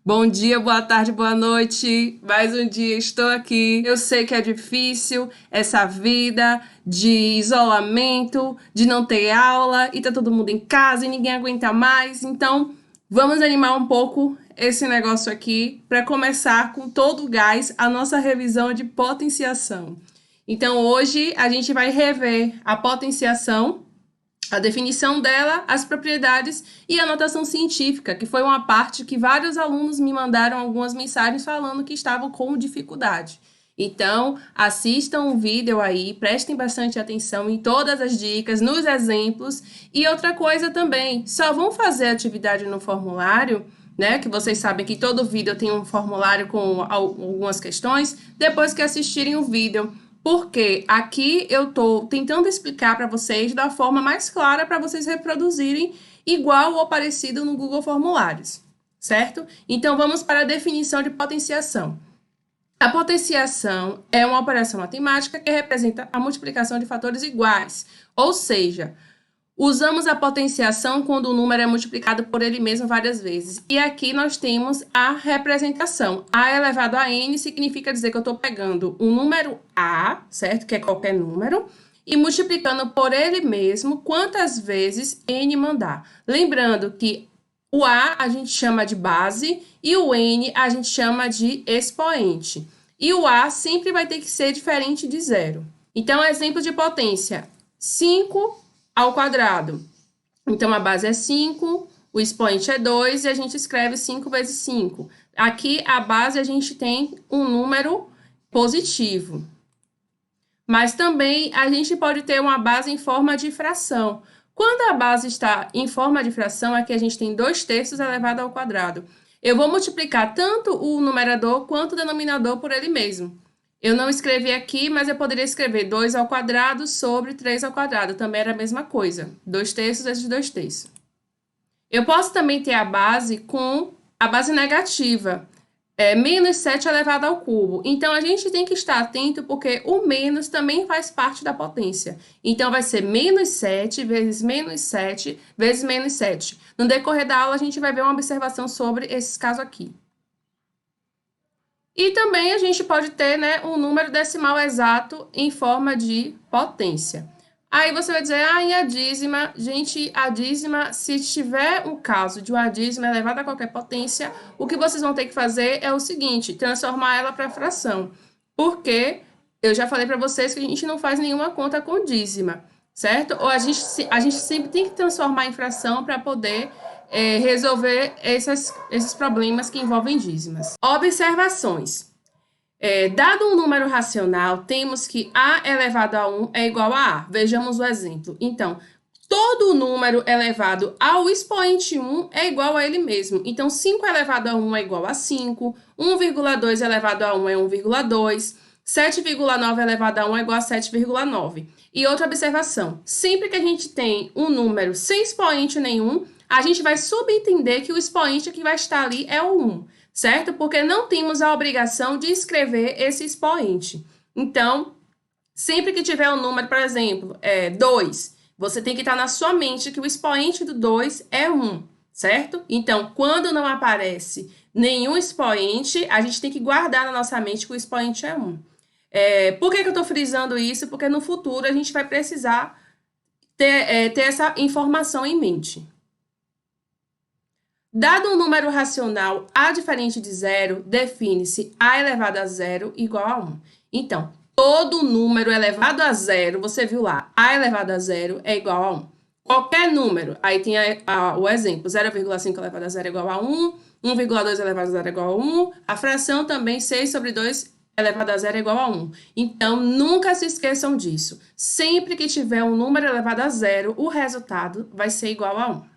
Bom dia, boa tarde, boa noite. Mais um dia estou aqui. Eu sei que é difícil essa vida de isolamento, de não ter aula e tá todo mundo em casa e ninguém aguenta mais. Então, vamos animar um pouco esse negócio aqui para começar com todo o gás a nossa revisão de potenciação. Então, hoje a gente vai rever a potenciação, a definição dela, as propriedades e a notação científica, que foi uma parte que vários alunos me mandaram algumas mensagens falando que estavam com dificuldade. Então, assistam o vídeo aí, prestem bastante atenção em todas as dicas, nos exemplos. E outra coisa também, só vão fazer atividade no formulário, né? Que vocês sabem que todo vídeo tem um formulário com algumas questões, depois que assistirem o vídeo. Porque aqui eu estou tentando explicar para vocês da forma mais clara para vocês reproduzirem igual ou parecido no Google Formulários, certo? Então vamos para a definição de potenciação. A potenciação é uma operação matemática que representa a multiplicação de fatores iguais, ou seja, usamos a potenciação quando o número é multiplicado por ele mesmo várias vezes. E aqui nós temos a representação. A elevado a n significa dizer que eu estou pegando um número A, certo? Que é qualquer número, e multiplicando por ele mesmo quantas vezes n mandar. Lembrando que o A a gente chama de base e o n a gente chama de expoente. E o A sempre vai ter que ser diferente de zero. Então, exemplo de potência: 5 ao quadrado. Então, a base é 5, o expoente é 2 e a gente escreve 5 vezes 5. Aqui, a base, a gente tem um número positivo. Mas também a gente pode ter uma base em forma de fração. Quando a base está em forma de fração, aqui a gente tem 2/3 elevado ao quadrado. Eu vou multiplicar tanto o numerador quanto o denominador por ele mesmo. Eu não escrevi aqui, mas eu poderia escrever 2 ao quadrado sobre 3 ao quadrado. Também era a mesma coisa. 2/3 vezes 2/3. Eu posso também ter a base com a base negativa. Menos 7 elevado ao cubo. Então, a gente tem que estar atento porque o menos também faz parte da potência. Então, vai ser menos 7 vezes menos 7 vezes menos 7. No decorrer da aula, a gente vai ver uma observação sobre esses casos aqui. E também a gente pode ter, né, um número decimal exato em forma de potência. Aí você vai dizer, e a dízima? Gente, a dízima, se tiver um caso de uma dízima elevada a qualquer potência, o que vocês vão ter que fazer é o seguinte: transformar ela para fração. Porque eu já falei para vocês que a gente não faz nenhuma conta com dízima, certo? Ou a gente sempre tem que transformar em fração para poder resolver esses problemas que envolvem dízimas. Observações. Dado um número racional, temos que a elevado a 1 é igual a a. Vejamos o exemplo. Então, todo número elevado ao expoente 1 é igual a ele mesmo. Então, 5 elevado a 1 é igual a 5, 1,2 elevado a 1 é 1,2, 7,9 elevado a 1 é igual a 7,9. E outra observação: sempre que a gente tem um número sem expoente nenhum, a gente vai subentender que o expoente que vai estar ali é o 1, certo? Porque não temos a obrigação de escrever esse expoente. Então, sempre que tiver um número, por exemplo, 2, você tem que estar na sua mente que o expoente do 2 é 1, certo? Então, quando não aparece nenhum expoente, a gente tem que guardar na nossa mente que o expoente é 1. Por que eu estou frisando isso? Porque no futuro a gente vai precisar ter essa informação em mente. Dado um número racional A diferente de zero, define-se A elevado a zero igual a 1. Então, todo número elevado a zero, você viu lá, A elevado a zero é igual a 1. Qualquer número, aí tem o exemplo, 0,5 elevado a zero é igual a 1, 1,2 elevado a zero é igual a 1, a fração também 6 sobre 2 elevado a zero é igual a 1. Então, nunca se esqueçam disso. Sempre que tiver um número elevado a zero, o resultado vai ser igual a 1.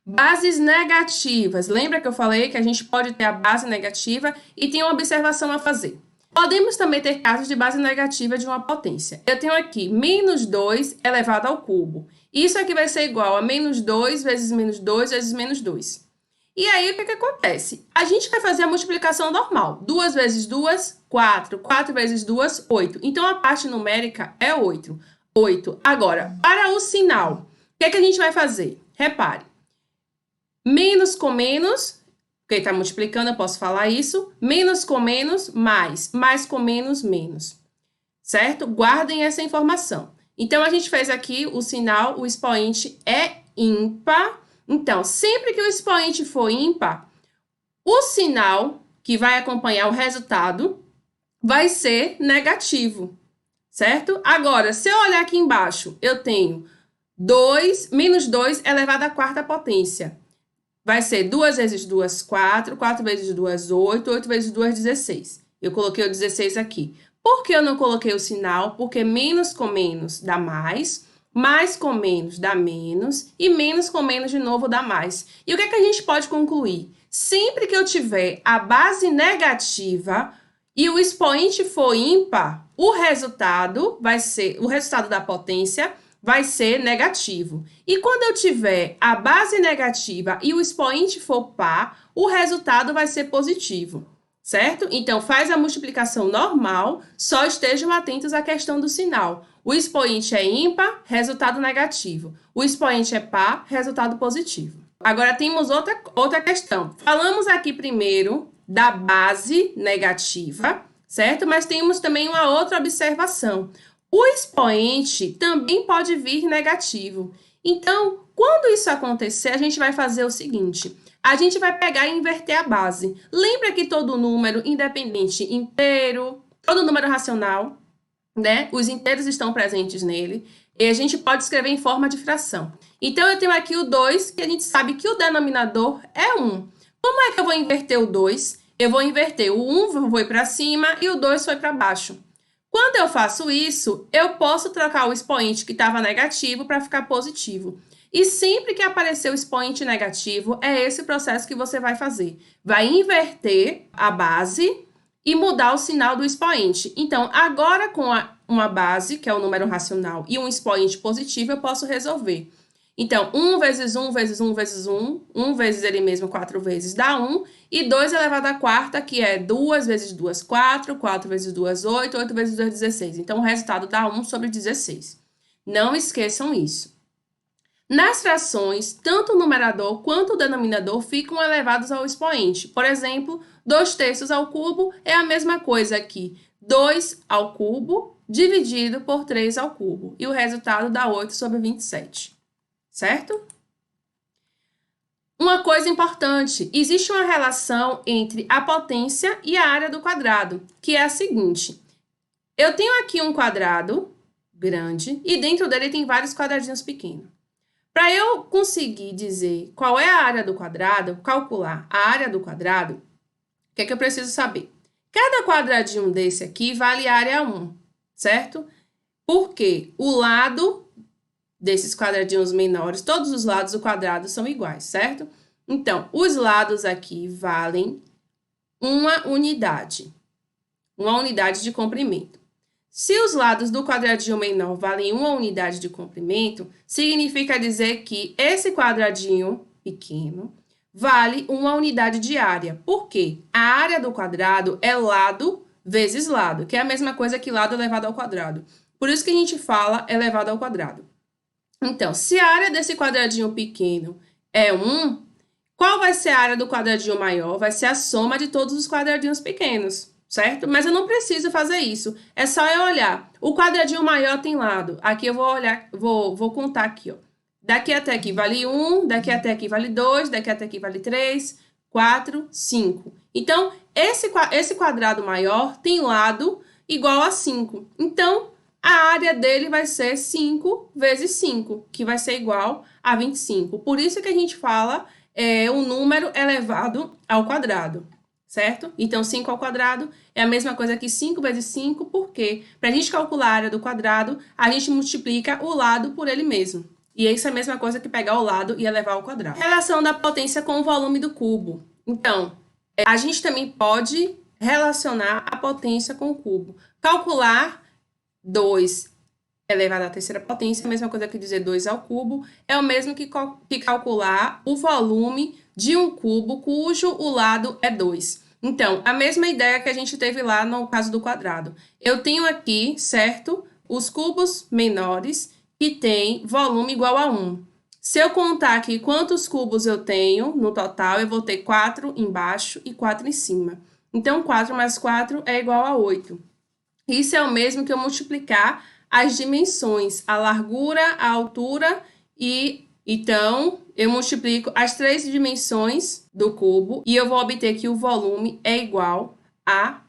Bases negativas. Lembra que eu falei que a gente pode ter a base negativa e tem uma observação a fazer. Podemos também ter casos de base negativa de uma potência. Eu tenho aqui menos 2 elevado ao cubo. Isso aqui vai ser igual a menos 2 vezes menos 2 vezes menos 2. E aí, o que acontece? A gente vai fazer a multiplicação normal. 2 vezes 2, 4. 4 vezes 2, 8. Então, a parte numérica é 8. 8. Agora, para o sinal, o que a gente vai fazer? Repare. Menos com menos porque está multiplicando, eu posso falar isso. Menos com menos, mais. Mais com menos, menos. Certo? Guardem essa informação. Então, a gente fez aqui o sinal, o expoente é ímpar. Então, sempre que o expoente for ímpar, o sinal que vai acompanhar o resultado vai ser negativo. Certo? Agora, se eu olhar aqui embaixo, eu tenho 2, menos 2 elevado à quarta potência. Vai ser 2 vezes 2, 4. 4 vezes 2, 8. 8 vezes 2, 16. Eu coloquei o 16 aqui. Por que eu não coloquei o sinal? Porque menos com menos dá mais com menos dá menos, e menos com menos de novo dá mais. E o que é que a gente pode concluir? Sempre que eu tiver a base negativa e o expoente for ímpar, o resultado da potência vai ser negativo. E quando eu tiver a base negativa e o expoente for par, o resultado vai ser positivo, certo? Então, faz a multiplicação normal, só estejam atentos à questão do sinal. O expoente é ímpar, resultado negativo. O expoente é par, resultado positivo. Agora, temos outra questão. Falamos aqui primeiro da base negativa, certo? Mas temos também uma outra observação. O expoente também pode vir negativo. Então, quando isso acontecer, a gente vai fazer o seguinte: a gente vai pegar e inverter a base. Lembra que todo número independente inteiro, todo número racional, né? Os inteiros estão presentes nele. E a gente pode escrever em forma de fração. Então, eu tenho aqui o 2, que a gente sabe que o denominador é 1. Como é que eu vou inverter o 2? Eu vou inverter o 1 foi para cima e o 2 foi para baixo. Quando eu faço isso, eu posso trocar o expoente que estava negativo para ficar positivo. E sempre que aparecer o expoente negativo, é esse processo que você vai fazer. Vai inverter a base e mudar o sinal do expoente. Então, agora com uma base, que é o número racional, e um expoente positivo, eu posso resolver. Então, 1 vezes 1 vezes 1 vezes 1, 1 vezes ele mesmo 4 vezes dá 1, e 2 elevado à quarta, que é 2 vezes 2, 4, 4 vezes 2, 8, 8 vezes 2, 16. Então, o resultado dá 1 sobre 16. Não esqueçam isso. Nas frações, tanto o numerador quanto o denominador ficam elevados ao expoente. Por exemplo, 2/3 ao cubo é a mesma coisa que 2 ao cubo dividido por 3 ao cubo. E o resultado dá 8 sobre 27. Certo? Uma coisa importante, existe uma relação entre a potência e a área do quadrado, que é a seguinte: eu tenho aqui um quadrado grande e dentro dele tem vários quadradinhos pequenos. Para eu conseguir dizer qual é a área do quadrado, calcular a área do quadrado, o que é que eu preciso saber? Cada quadradinho desse aqui vale área 1, certo? Porque o lado desses quadradinhos menores, todos os lados do quadrado são iguais, certo? Então, os lados aqui valem uma unidade de comprimento. Se os lados do quadradinho menor valem uma unidade de comprimento, significa dizer que esse quadradinho pequeno vale uma unidade de área. Por quê? A área do quadrado é lado vezes lado, que é a mesma coisa que lado elevado ao quadrado. Por isso que a gente fala elevado ao quadrado. Então, se a área desse quadradinho pequeno é 1, qual vai ser a área do quadradinho maior? Vai ser a soma de todos os quadradinhos pequenos, certo? Mas eu não preciso fazer isso. É só eu olhar. O quadradinho maior tem lado. Aqui eu vou olhar, vou contar aqui, ó. Daqui até aqui vale 1, daqui até aqui vale 2, daqui até aqui vale 3, 4, 5. Então, esse quadrado maior tem lado igual a 5. Então, a área dele vai ser 5 vezes 5, que vai ser igual a 25. Por isso que a gente fala o número elevado ao quadrado, certo? Então, 5 ao quadrado é a mesma coisa que 5 vezes 5, porque para a gente calcular a área do quadrado, a gente multiplica o lado por ele mesmo. E isso é a mesma coisa que pegar o lado e elevar ao quadrado. Relação da potência com o volume do cubo. Então, a gente também pode relacionar a potência com o cubo. Calcular 2 elevado à terceira potência, a mesma coisa que dizer 2 ao cubo, é o mesmo que calcular o volume de um cubo cujo o lado é 2. Então, a mesma ideia que a gente teve lá no caso do quadrado. Eu tenho aqui, certo, os cubos menores que têm volume igual a 1. Se eu contar aqui quantos cubos eu tenho no total, eu vou ter 4 embaixo e 4 em cima. Então, 4 mais 4 é igual a 8. Isso é o mesmo que eu multiplicar as dimensões, a largura, a altura e, então, eu multiplico as 3 dimensões do cubo e eu vou obter que o volume é igual a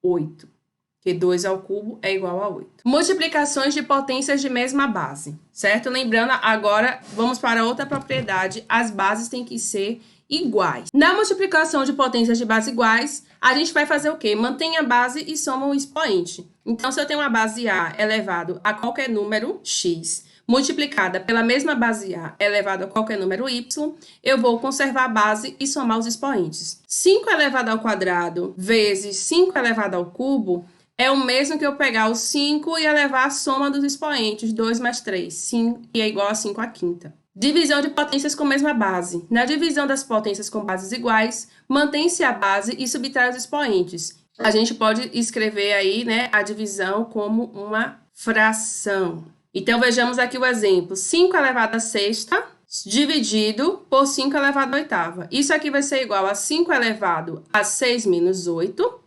8. Que 2 ao cubo é igual a 8. Multiplicações de potências de mesma base, certo? Lembrando, agora vamos para outra propriedade. As bases têm que ser iguais. Na multiplicação de potências de base iguais, a gente vai fazer o quê? Mantém a base e soma o expoente. Então, se eu tenho uma base A elevado a qualquer número x, multiplicada pela mesma base A elevado a qualquer número y, eu vou conservar a base e somar os expoentes. 5 elevado ao quadrado vezes 5 elevado ao cubo é o mesmo que eu pegar o 5 e elevar a soma dos expoentes, 2 mais 3, 5, que é igual a 5 à quinta. Divisão de potências com mesma base. Na divisão das potências com bases iguais, mantém-se a base e subtrai os expoentes. A gente pode escrever aí, né, a divisão como uma fração. Então, vejamos aqui o exemplo. 5 elevado à sexta dividido por 5 elevado à oitava. Isso aqui vai ser igual a 5 elevado a 6 menos 8,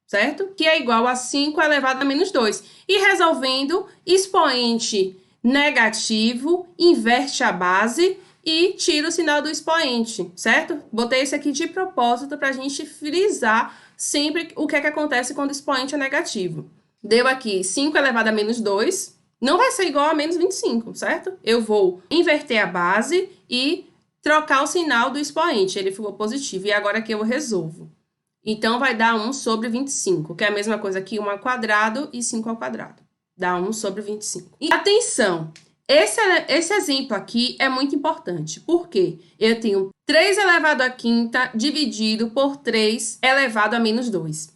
certo? Que é igual a 5 elevado a menos 2. E resolvendo, expoente negativo, inverte a base e tira o sinal do expoente, certo? Botei esse aqui de propósito para a gente frisar sempre o que é que acontece quando o expoente é negativo. Deu aqui 5 elevado a menos 2, não vai ser igual a menos 25, certo? Eu vou inverter a base e trocar o sinal do expoente, ele ficou positivo. E agora aqui eu resolvo. Então, vai dar 1 sobre 25, que é a mesma coisa que 1 ao quadrado e 5 ao quadrado. Dá 1 sobre 25. E atenção, esse exemplo aqui é muito importante. Por quê? Eu tenho 3 elevado à quinta dividido por 3 elevado a menos 2.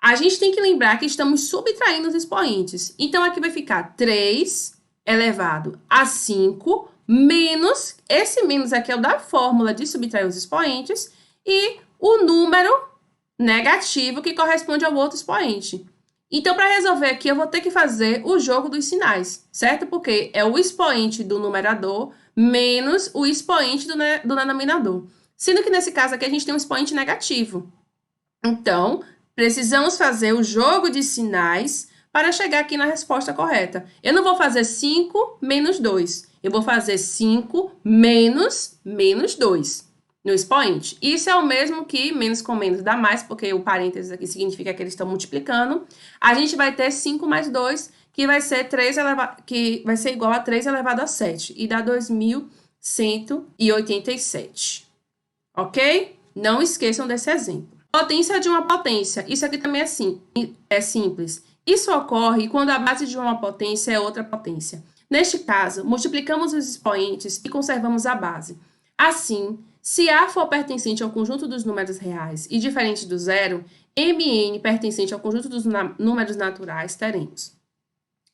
A gente tem que lembrar que estamos subtraindo os expoentes. Então, aqui vai ficar 3 elevado a 5 menos, esse menos aqui é o da fórmula de subtrair os expoentes, e o número negativo que corresponde ao outro expoente. Então, para resolver aqui, eu vou ter que fazer o jogo dos sinais, certo? Porque é o expoente do numerador menos o expoente do denominador. Sendo que nesse caso aqui a gente tem um expoente negativo. Então, precisamos fazer o jogo de sinais para chegar aqui na resposta correta. Eu não vou fazer 5 menos 2. Eu vou fazer 5 menos 2. No expoente. Isso é o mesmo que menos com menos dá mais, porque o parênteses aqui significa que eles estão multiplicando. A gente vai ter 5 mais 2, que vai ser igual a 3 elevado a 7, e dá 2.187. Ok? Não esqueçam desse exemplo. Potência de uma potência. Isso aqui também é simples. Isso ocorre quando a base de uma potência é outra potência. Neste caso, multiplicamos os expoentes e conservamos a base. Assim, se A for pertencente ao conjunto dos números reais e diferente do zero, Mn pertencente ao conjunto dos números naturais, teremos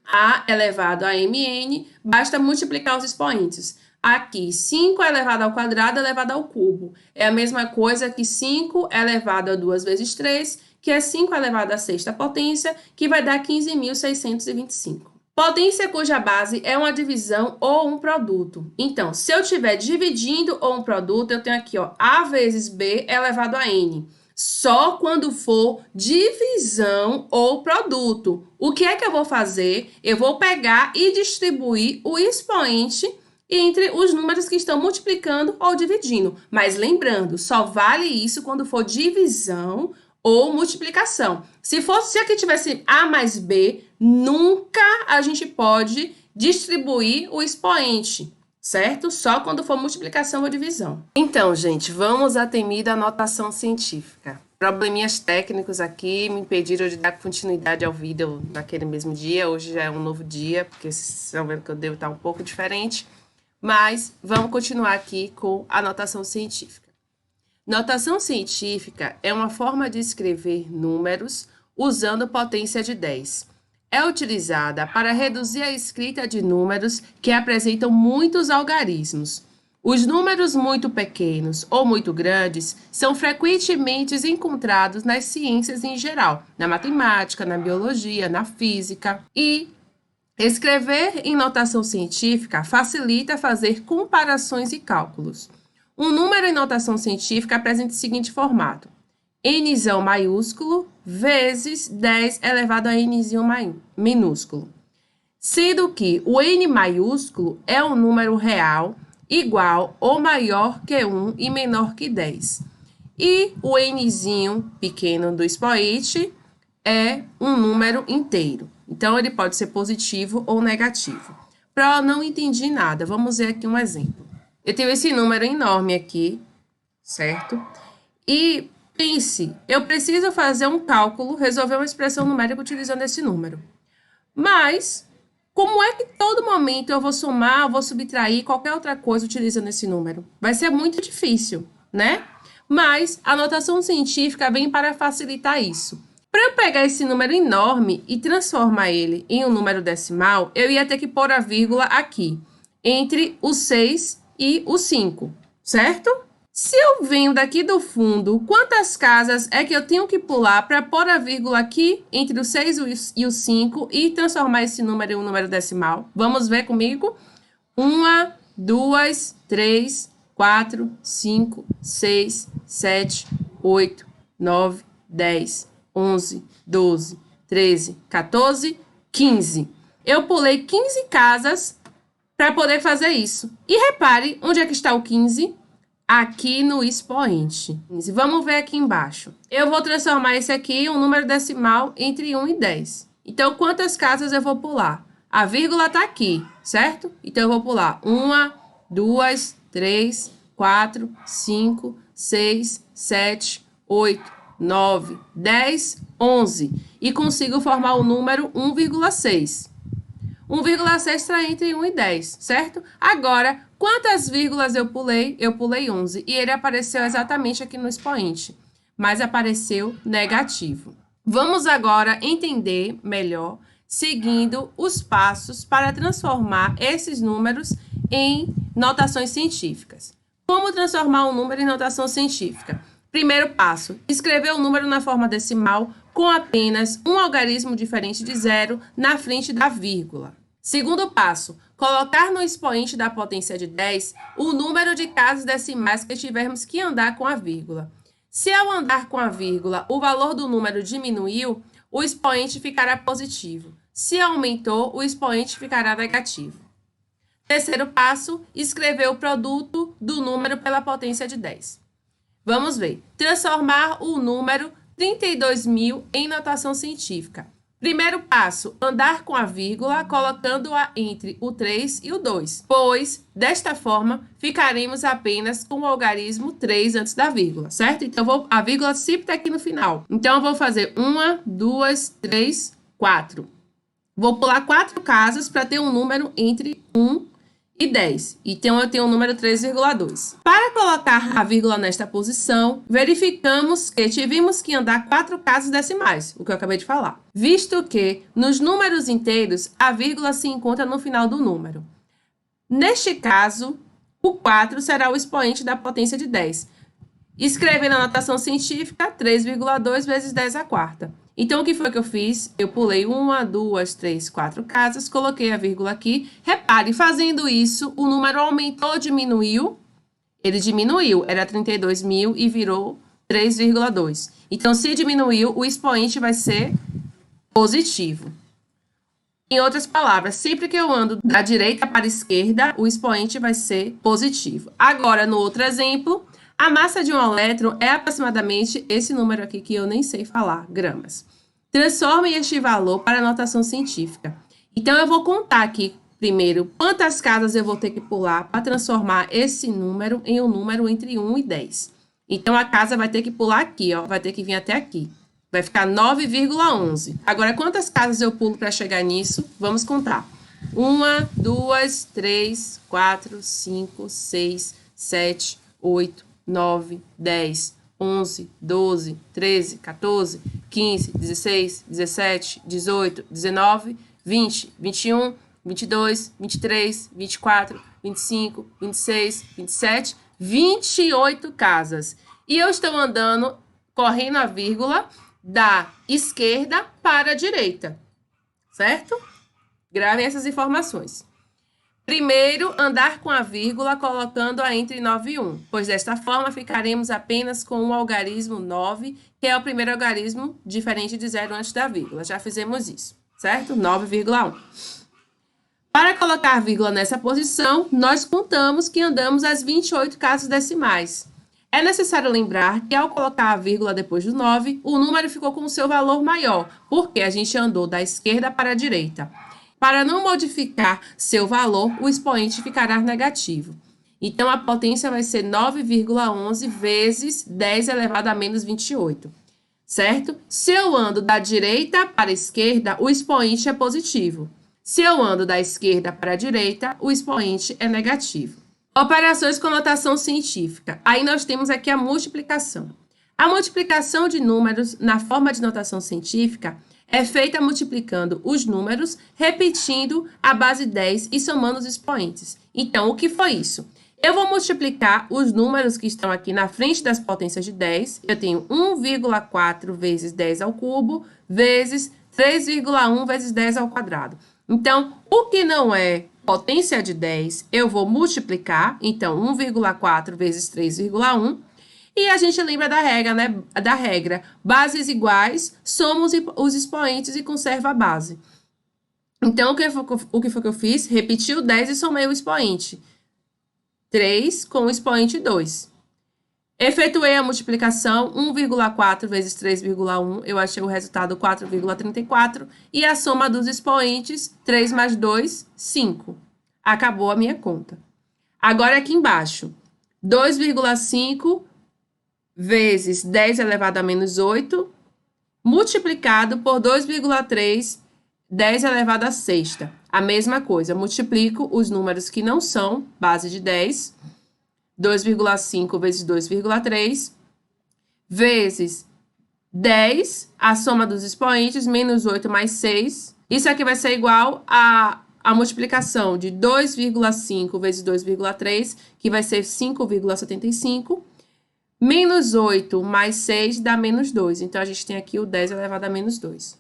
A elevado a Mn, basta multiplicar os expoentes. Aqui, 5 elevado ao quadrado elevado ao cubo. É a mesma coisa que 5 elevado a 2 vezes 3, que é 5 elevado à sexta potência, que vai dar 15.625. Potência cuja base é uma divisão ou um produto. Então, se eu estiver dividindo ou um produto, eu tenho aqui, ó, A vezes B elevado a N. Só quando for divisão ou produto. O que é que eu vou fazer? Eu vou pegar e distribuir o expoente entre os números que estão multiplicando ou dividindo. Mas lembrando, só vale isso quando for divisão ou multiplicação. Se aqui tivesse A mais B, nunca a gente pode distribuir o expoente, certo? Só quando for multiplicação ou divisão. Então, gente, vamos à temida notação científica. Probleminhas técnicos aqui me impediram de dar continuidade ao vídeo naquele mesmo dia. Hoje já é um novo dia, porque vocês estão vendo que eu devo estar um pouco diferente. Mas vamos continuar aqui com a notação científica. Notação científica é uma forma de escrever números usando potência de 10. É utilizada para reduzir a escrita de números que apresentam muitos algarismos. Os números muito pequenos ou muito grandes são frequentemente encontrados nas ciências em geral, na matemática, na biologia, na física, e Escrever em notação científica facilita fazer comparações e cálculos. Um número em notação científica apresenta o seguinte formato: nzão maiúsculo vezes 10 elevado a nzinho minúsculo. Sendo que o n maiúsculo é um número real igual ou maior que 1 e menor que 10. E o nzinho pequeno do expoente é um número inteiro. Então, ele pode ser positivo ou negativo. Não entendi nada. Vamos ver aqui um exemplo. Eu tenho esse número enorme aqui, certo? E pense, eu preciso fazer um cálculo, resolver uma expressão numérica utilizando esse número. Mas, como é que todo momento eu vou somar, eu vou subtrair qualquer outra coisa utilizando esse número? Vai ser muito difícil, né? Mas a notação científica vem para facilitar isso. Para eu pegar esse número enorme e transformar ele em um número decimal, eu ia ter que pôr a vírgula aqui, entre o 6 e o 5, certo? Se eu venho daqui do fundo, quantas casas é que eu tenho que pular para pôr a vírgula aqui entre o 6 e o 5 e transformar esse número em um número decimal? Vamos ver comigo? 1, 2, 3, 4, 5, 6, 7, 8, 9, 10, 11, 12, 13, 14, 15. Eu pulei 15 casas para poder fazer isso. E repare, onde é que está o 15? Aqui no expoente. Vamos ver aqui embaixo. Eu vou transformar esse aqui em um número decimal entre 1 e 10. Então, quantas casas eu vou pular? A vírgula está aqui, certo? Então, eu vou pular 1, 2, 3, 4, 5, 6, 7, 8, 9, 10, 11. E consigo formar o número 1,6. 1,6 está entre 1 e 10, certo? Agora, quantas vírgulas eu pulei? Eu pulei 11. E ele apareceu exatamente aqui no expoente, mas apareceu negativo. Vamos agora entender melhor, seguindo os passos para transformar esses números em notações científicas. Como transformar um número em notação científica? Primeiro passo, escrever o número na forma decimal com apenas um algarismo diferente de zero na frente da vírgula. Segundo passo, colocar no expoente da potência de 10 o número de casas decimais que tivermos que andar com a vírgula. Se ao andar com a vírgula o valor do número diminuiu, o expoente ficará positivo. Se aumentou, o expoente ficará negativo. Terceiro passo, escrever o produto do número pela potência de 10. Vamos ver. Transformar o número 32.000 em notação científica. Primeiro passo, andar com a vírgula, colocando-a entre o 3 e o 2, pois, desta forma, ficaremos apenas com o algarismo 3 antes da vírgula, certo? Então, a vírgula sempre está aqui no final. Então, eu vou fazer 1, 2, 3, 4. Vou pular 4 casas para ter um número entre 1 e 10. Então, eu tenho o número 3,2. Para colocar a vírgula nesta posição, verificamos que tivemos que andar 4 casas decimais, o que eu acabei de falar. Visto que, nos números inteiros, a vírgula se encontra no final do número. Neste caso, o 4 será o expoente da potência de 10. Escrevendo a notação científica, 3,2 vezes 10 à quarta. Então, o que foi que eu fiz? Eu pulei 1, 2, 3, 4 casas, coloquei a vírgula aqui. Repare, fazendo isso, o número aumentou ou diminuiu? Ele diminuiu, era 32.000 e virou 3,2. Então, se diminuiu, o expoente vai ser positivo. Em outras palavras, sempre que eu ando da direita para a esquerda, o expoente vai ser positivo. Agora, no outro exemplo, a massa de um elétron é aproximadamente esse número aqui que eu nem sei falar, gramas. Transforme este valor para a notação científica. Então, eu vou contar aqui, primeiro, quantas casas eu vou ter que pular para transformar esse número em um número entre 1 e 10. Então, a casa vai ter que pular aqui, ó, vai ter que vir até aqui. Vai ficar 9,11. Agora, quantas casas eu pulo para chegar nisso? Vamos contar. 1, 2, 3, 4, 5, 6, 7, 8, 9, 10, 11, 12, 13, 14, 15, 16, 17, 18, 19, 20, 21, 22, 23, 24, 25, 26, 27, 28 casas. E eu estou andando, correndo a vírgula, da esquerda para a direita, certo? Gravem essas informações. Primeiro, andar com a vírgula colocando-a entre 9 e 1, pois desta forma ficaremos apenas com o algarismo 9, que é o primeiro algarismo diferente de zero antes da vírgula. Já fizemos isso, certo? 9,1. Para colocar a vírgula nessa posição, nós contamos que andamos as 28 casas decimais. É necessário lembrar que, ao colocar a vírgula depois do 9, o número ficou com o seu valor maior, porque a gente andou da esquerda para a direita. Para não modificar seu valor, o expoente ficará negativo. Então, a potência vai ser 9,11 vezes 10 elevado a menos 28, certo? Se eu ando da direita para a esquerda, o expoente é positivo. Se eu ando da esquerda para a direita, o expoente é negativo. Operações com notação científica. Aí nós temos aqui a multiplicação. A multiplicação de números na forma de notação científica é feita multiplicando os números, repetindo a base 10 e somando os expoentes. Então, o que foi isso? Eu vou multiplicar os números que estão aqui na frente das potências de 10. Eu tenho 1,4 vezes 10 ao cubo, vezes 3,1 vezes 10 ao quadrado. Então, o que não é potência de 10, eu vou multiplicar. Então, 1,4 vezes 3,1. E a gente lembra da regra, né? Da regra, bases iguais, soma os expoentes e conserva a base. Então, o que foi que eu fiz? Repeti o 10 e somei o expoente. 3 com o expoente 2. Efetuei a multiplicação, 1,4 vezes 3,1, eu achei o resultado 4,34, e a soma dos expoentes, 3 mais 2, 5. Acabou a minha conta. Agora aqui embaixo, 2,5 vezes 10 elevado a menos 8, multiplicado por 2,3, 10 elevado a sexta. A mesma coisa, multiplico os números que não são base de 10, 2,5 vezes 2,3, vezes 10, a soma dos expoentes, menos 8 mais 6. Isso aqui vai ser igual a multiplicação de 2,5 vezes 2,3, que vai ser 5,75. Menos 8 mais 6 dá menos 2. Então, a gente tem aqui o 10 elevado a menos 2.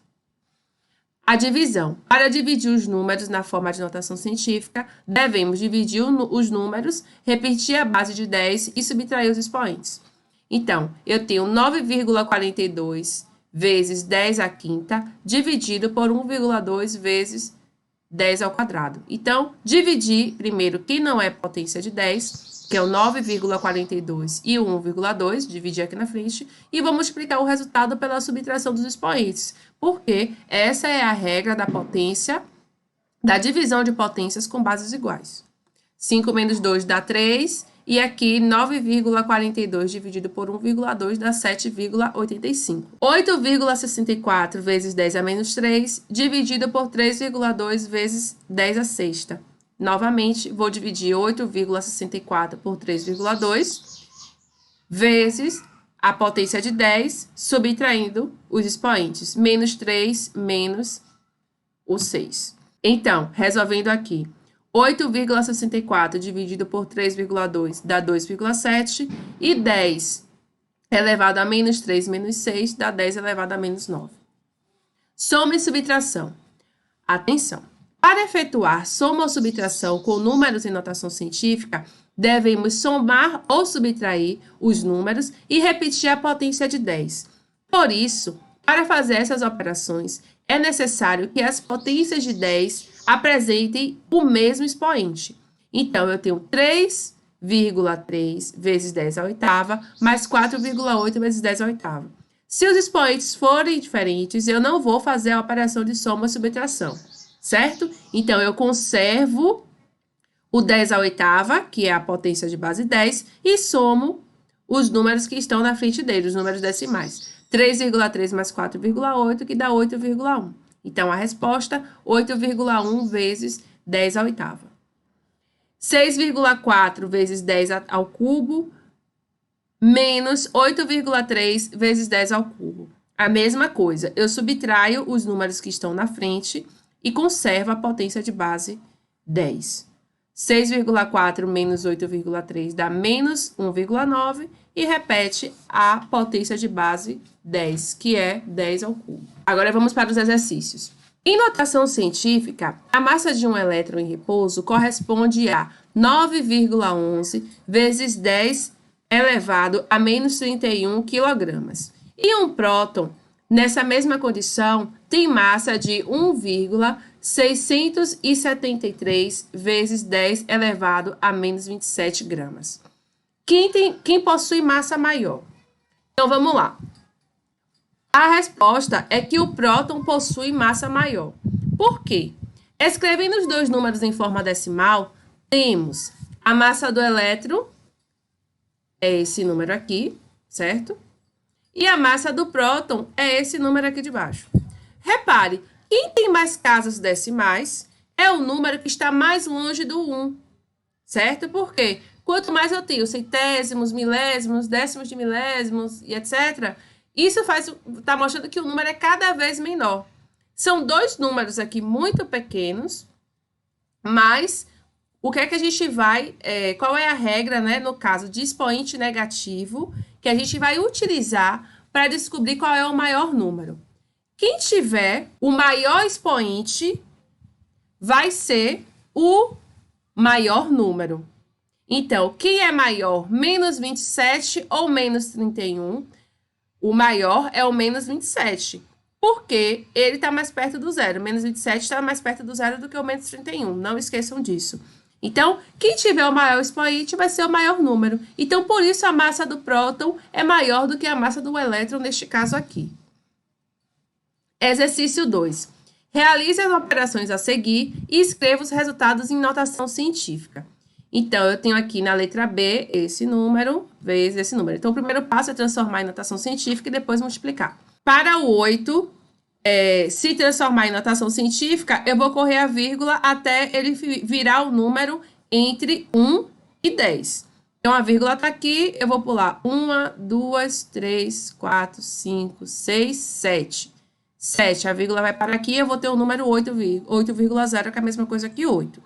A divisão. Para dividir os números na forma de notação científica, devemos dividir os números, repetir a base de 10 e subtrair os expoentes. Então, eu tenho 9,42 vezes 10 à quinta, dividido por 1,2 vezes 10 ao quadrado. Então, dividir, primeiro, que não é potência de 10, que é o 9,42 e o 1,2, dividir aqui na frente, e vou multiplicar o resultado pela subtração dos expoentes, porque essa é a regra da potência, da divisão de potências com bases iguais. 5 menos 2 dá 3, e aqui 9,42 dividido por 1,2 dá 7,85. 8,64 vezes 10 a menos 3, dividido por 3,2 vezes 10 a sexta. Novamente, vou dividir 8,64 por 3,2 vezes a potência de 10, subtraindo os expoentes. Menos 3 menos o 6. Então, resolvendo aqui, 8,64 dividido por 3,2 dá 2,7. E 10 elevado a menos 3 menos 6 dá 10 elevado a menos 9. Soma e subtração. Atenção! Para efetuar soma ou subtração com números em notação científica, devemos somar ou subtrair os números e repetir a potência de 10. Por isso, para fazer essas operações, é necessário que as potências de 10 apresentem o mesmo expoente. Então, eu tenho 3,3 vezes 10 à oitava, mais 4,8 vezes 10 à oitava. Se os expoentes forem diferentes, eu não vou fazer a operação de soma ou subtração. Certo? Então, eu conservo o 10 à oitava, que é a potência de base 10, e somo os números que estão na frente dele, os números decimais. 3,3 mais 4,8, que dá 8,1. Então, a resposta, 8,1 vezes 10 à oitava. 6,4 vezes 10 ao cubo, menos 8,3 vezes 10 ao cubo. A mesma coisa, eu subtraio os números que estão na frente e conserva a potência de base 10. 6,4 menos 8,3 dá menos 1,9 e repete a potência de base 10, que é 10 ao cubo. Agora vamos para os exercícios. Em notação científica, a massa de um elétron em repouso corresponde a 9,11 vezes 10 elevado a menos 31 quilogramas. E um próton, nessa mesma condição, tem massa de 1,673 vezes 10 elevado a menos 27 gramas. Quem possui massa maior? Então, vamos lá. A resposta é que o próton possui massa maior. Por quê? Escrevendo os dois números em forma decimal, temos a massa do elétron, é esse número aqui, certo? E a massa do próton é esse número aqui de baixo. Repare, quem tem mais casas decimais é o número que está mais longe do 1, certo? Por quê? Quanto mais eu tenho centésimos, milésimos, décimos de milésimos e etc., isso está mostrando que o número é cada vez menor. São dois números aqui muito pequenos, mas o que é que a gente vai... qual é a regra, né, no caso de expoente negativo, que a gente vai utilizar para descobrir qual é o maior número? Quem tiver o maior expoente vai ser o maior número. Então, quem é maior, menos 27 ou menos 31? O maior é o menos 27, porque ele está mais perto do zero. Menos 27 está mais perto do zero do que o menos 31. Não esqueçam disso. Então, quem tiver o maior expoente vai ser o maior número. Então, por isso, a massa do próton é maior do que a massa do elétron, neste caso aqui. Exercício 2. Realize as operações a seguir e escreva os resultados em notação científica. Então, eu tenho aqui na letra B esse número vezes esse número. Então, o primeiro passo é transformar em notação científica e depois multiplicar. Para o 8, se transformar em notação científica, eu vou correr a vírgula até ele virar o número entre 1 e 10. Então, a vírgula está aqui, eu vou pular 1, 2, 3, 4, 5, 6, 7. 7, a vírgula vai para aqui, eu vou ter o número 8,0, que é a mesma coisa que 8.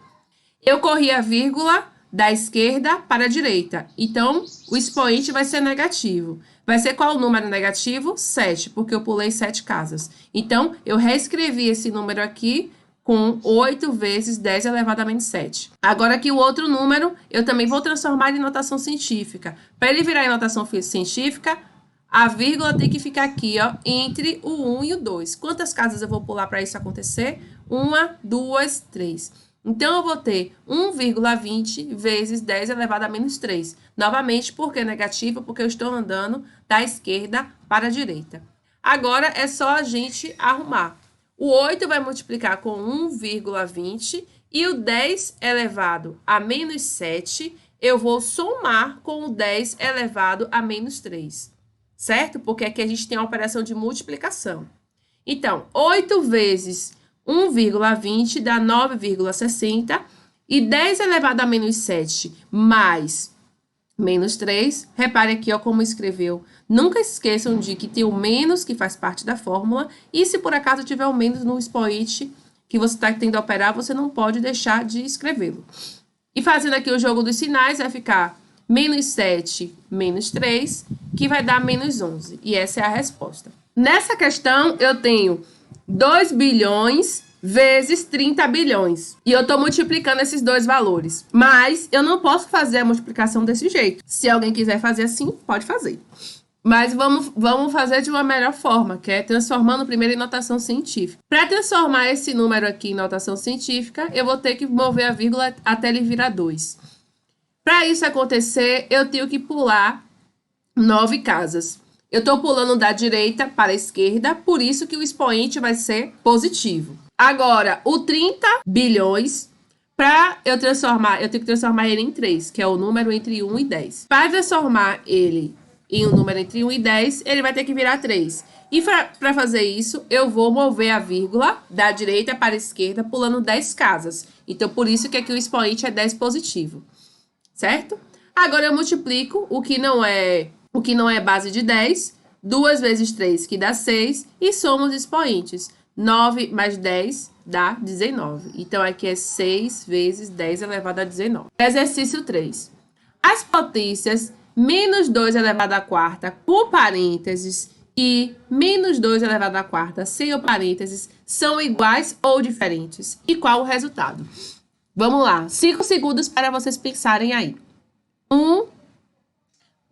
Eu corri a vírgula da esquerda para a direita. Então, o expoente vai ser negativo. Vai ser qual o número negativo? 7, porque eu pulei 7 casas. Então, eu reescrevi esse número aqui com 8 vezes 10 elevado a menos 7. Agora, aqui o outro número, eu também vou transformar em notação científica. Para ele virar em notação científica, a vírgula tem que ficar aqui, ó, entre o 1 e o 2. Quantas casas eu vou pular para isso acontecer? 1, 2, 3. Então, eu vou ter 1,20 vezes 10 elevado a menos 3. Novamente, por que negativo? Porque eu estou andando da esquerda para a direita. Agora, é só a gente arrumar. O 8 vai multiplicar com 1,20 e o 10 elevado a menos 7, eu vou somar com o 10 elevado a menos 3. Certo? Porque aqui a gente tem a operação de multiplicação. Então, 8 vezes 1,20 dá 9,60 e 10 elevado a menos 7 mais menos 3, repare aqui ó, como escreveu. Nunca esqueçam de que tem o menos que faz parte da fórmula e se por acaso tiver o menos no expoente que você está tendo a operar, você não pode deixar de escrevê-lo. E fazendo aqui o jogo dos sinais, vai ficar menos 7 menos 3, que vai dar menos 11. E essa é a resposta. Nessa questão, eu tenho 2 bilhões vezes 30 bilhões. E eu estou multiplicando esses dois valores. Mas eu não posso fazer a multiplicação desse jeito. Se alguém quiser fazer assim, pode fazer. Mas vamos fazer de uma melhor forma, que é transformando primeiro em notação científica. Para transformar esse número aqui em notação científica, eu vou ter que mover a vírgula até ele virar 2. Para isso acontecer, eu tenho que pular 9 casas. Eu estou pulando da direita para a esquerda, por isso que o expoente vai ser positivo. Agora, o 30 bilhões, para eu transformar, eu tenho que transformar ele em 3, que é o número entre 1 e 10. Para transformar ele em um número entre 1 e 10, ele vai ter que virar 3. E para fazer isso, eu vou mover a vírgula da direita para a esquerda, pulando 10 casas. Então, por isso que aqui o expoente é 10 positivo. Certo? Agora, eu multiplico o que não é base de 10, 2 vezes 3, que dá 6, e somo os expoentes. 9 mais 10 dá 19. Então, aqui é 6 vezes 10 elevado a 19. Exercício 3. As potências menos 2 elevado à quarta, com parênteses, e menos 2 elevado à quarta, sem o parênteses, são iguais ou diferentes? E qual o resultado? Vamos lá, 5 segundos para vocês pensarem aí. 1,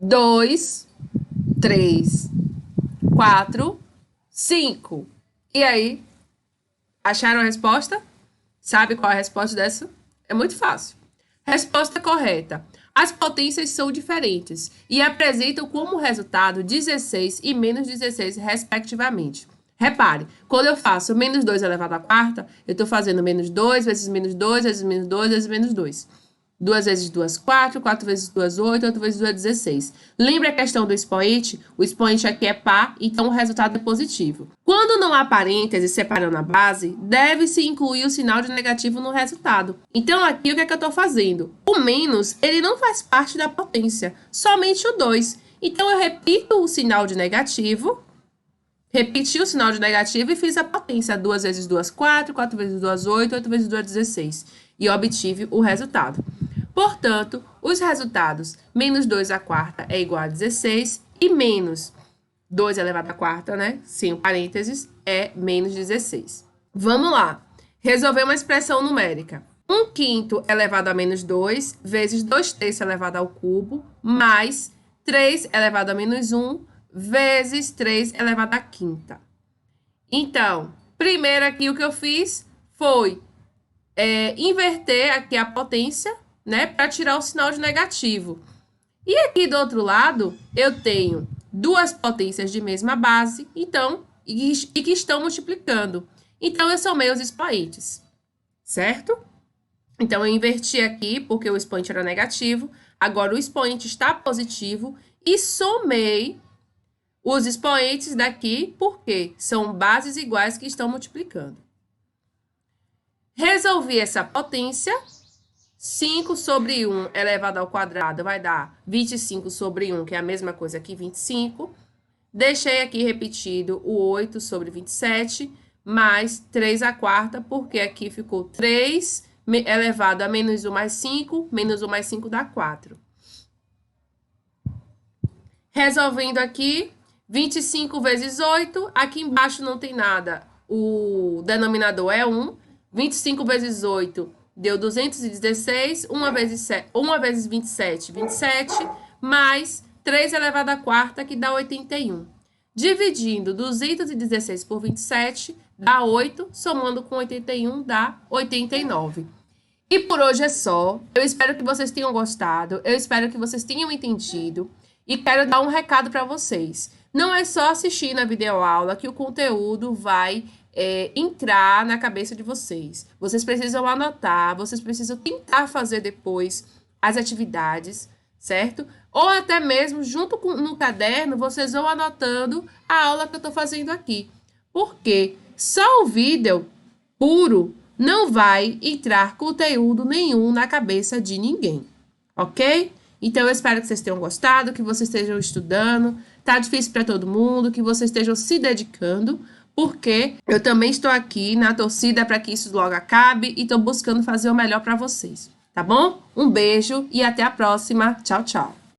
2, 3, 4, 5. E aí? Acharam a resposta? Sabe qual é a resposta dessa? É muito fácil. Resposta correta. As potências são diferentes e apresentam como resultado 16 e menos 16, respectivamente. Repare, quando eu faço menos 2 elevado à quarta, eu estou fazendo menos 2 vezes menos 2 vezes menos 2 vezes menos 2. 2 vezes 2, 4, 4 vezes 2, 8, 8 vezes 2, 16. Lembra a questão do expoente? O expoente aqui é par, então o resultado é positivo. Quando não há parênteses separando a base, deve-se incluir o sinal de negativo no resultado. Então aqui o que é que eu estou fazendo? O menos, ele não faz parte da potência, somente o 2. Então eu repito o sinal de negativo, repeti o sinal de negativo e fiz a potência. 2 vezes 2, 4, 4 vezes 2, 8, 8 vezes 2, 16. E obtive o resultado. Portanto, os resultados menos 2 à quarta é igual a 16 e menos 2 elevado à quarta, né? Sem parênteses, é menos 16. Vamos lá. Resolver uma expressão numérica. 1/5 elevado a menos 2 vezes 2/3 elevado ao cubo mais 3 elevado a menos 1 vezes 3 elevado à quinta. Então, primeiro aqui o que eu fiz foi inverter aqui a potência, né, para tirar o sinal de negativo. E aqui do outro lado, eu tenho duas potências de mesma base, então, e que estão multiplicando. Então, eu somei os expoentes, certo? Então, eu inverti aqui, porque o expoente era negativo, agora o expoente está positivo, e somei os expoentes daqui, porque são bases iguais que estão multiplicando. Resolvi essa potência. 5 sobre 1 elevado ao quadrado vai dar 25 sobre 1, que é a mesma coisa que 25. Deixei aqui repetido o 8 sobre 27, mais 3 à quarta, porque aqui ficou 3 elevado a menos 1 mais 5, menos 1 mais 5 dá 4. Resolvendo aqui, 25 vezes 8, aqui embaixo não tem nada, o denominador é 1, 25 vezes 8 deu 216, 1 vezes 27, 27, mais 3 elevado à quarta, que dá 81. Dividindo 216 por 27, dá 8, somando com 81, dá 89. E por hoje é só. Eu espero que vocês tenham gostado, eu espero que vocês tenham entendido, e quero dar um recado para vocês. Não é só assistir na videoaula que o conteúdo vai entrar na cabeça de vocês. Vocês precisam anotar, vocês precisam tentar fazer depois as atividades, certo? Ou até mesmo, junto no caderno, vocês vão anotando a aula que eu estou fazendo aqui. Porque só o vídeo puro não vai entrar conteúdo nenhum na cabeça de ninguém, ok? Então, eu espero que vocês tenham gostado, que vocês estejam estudando. Tá difícil para todo mundo, que vocês estejam se dedicando, porque eu também estou aqui na torcida para que isso logo acabe e estou buscando fazer o melhor para vocês, tá bom? Um beijo e até a próxima. Tchau, tchau.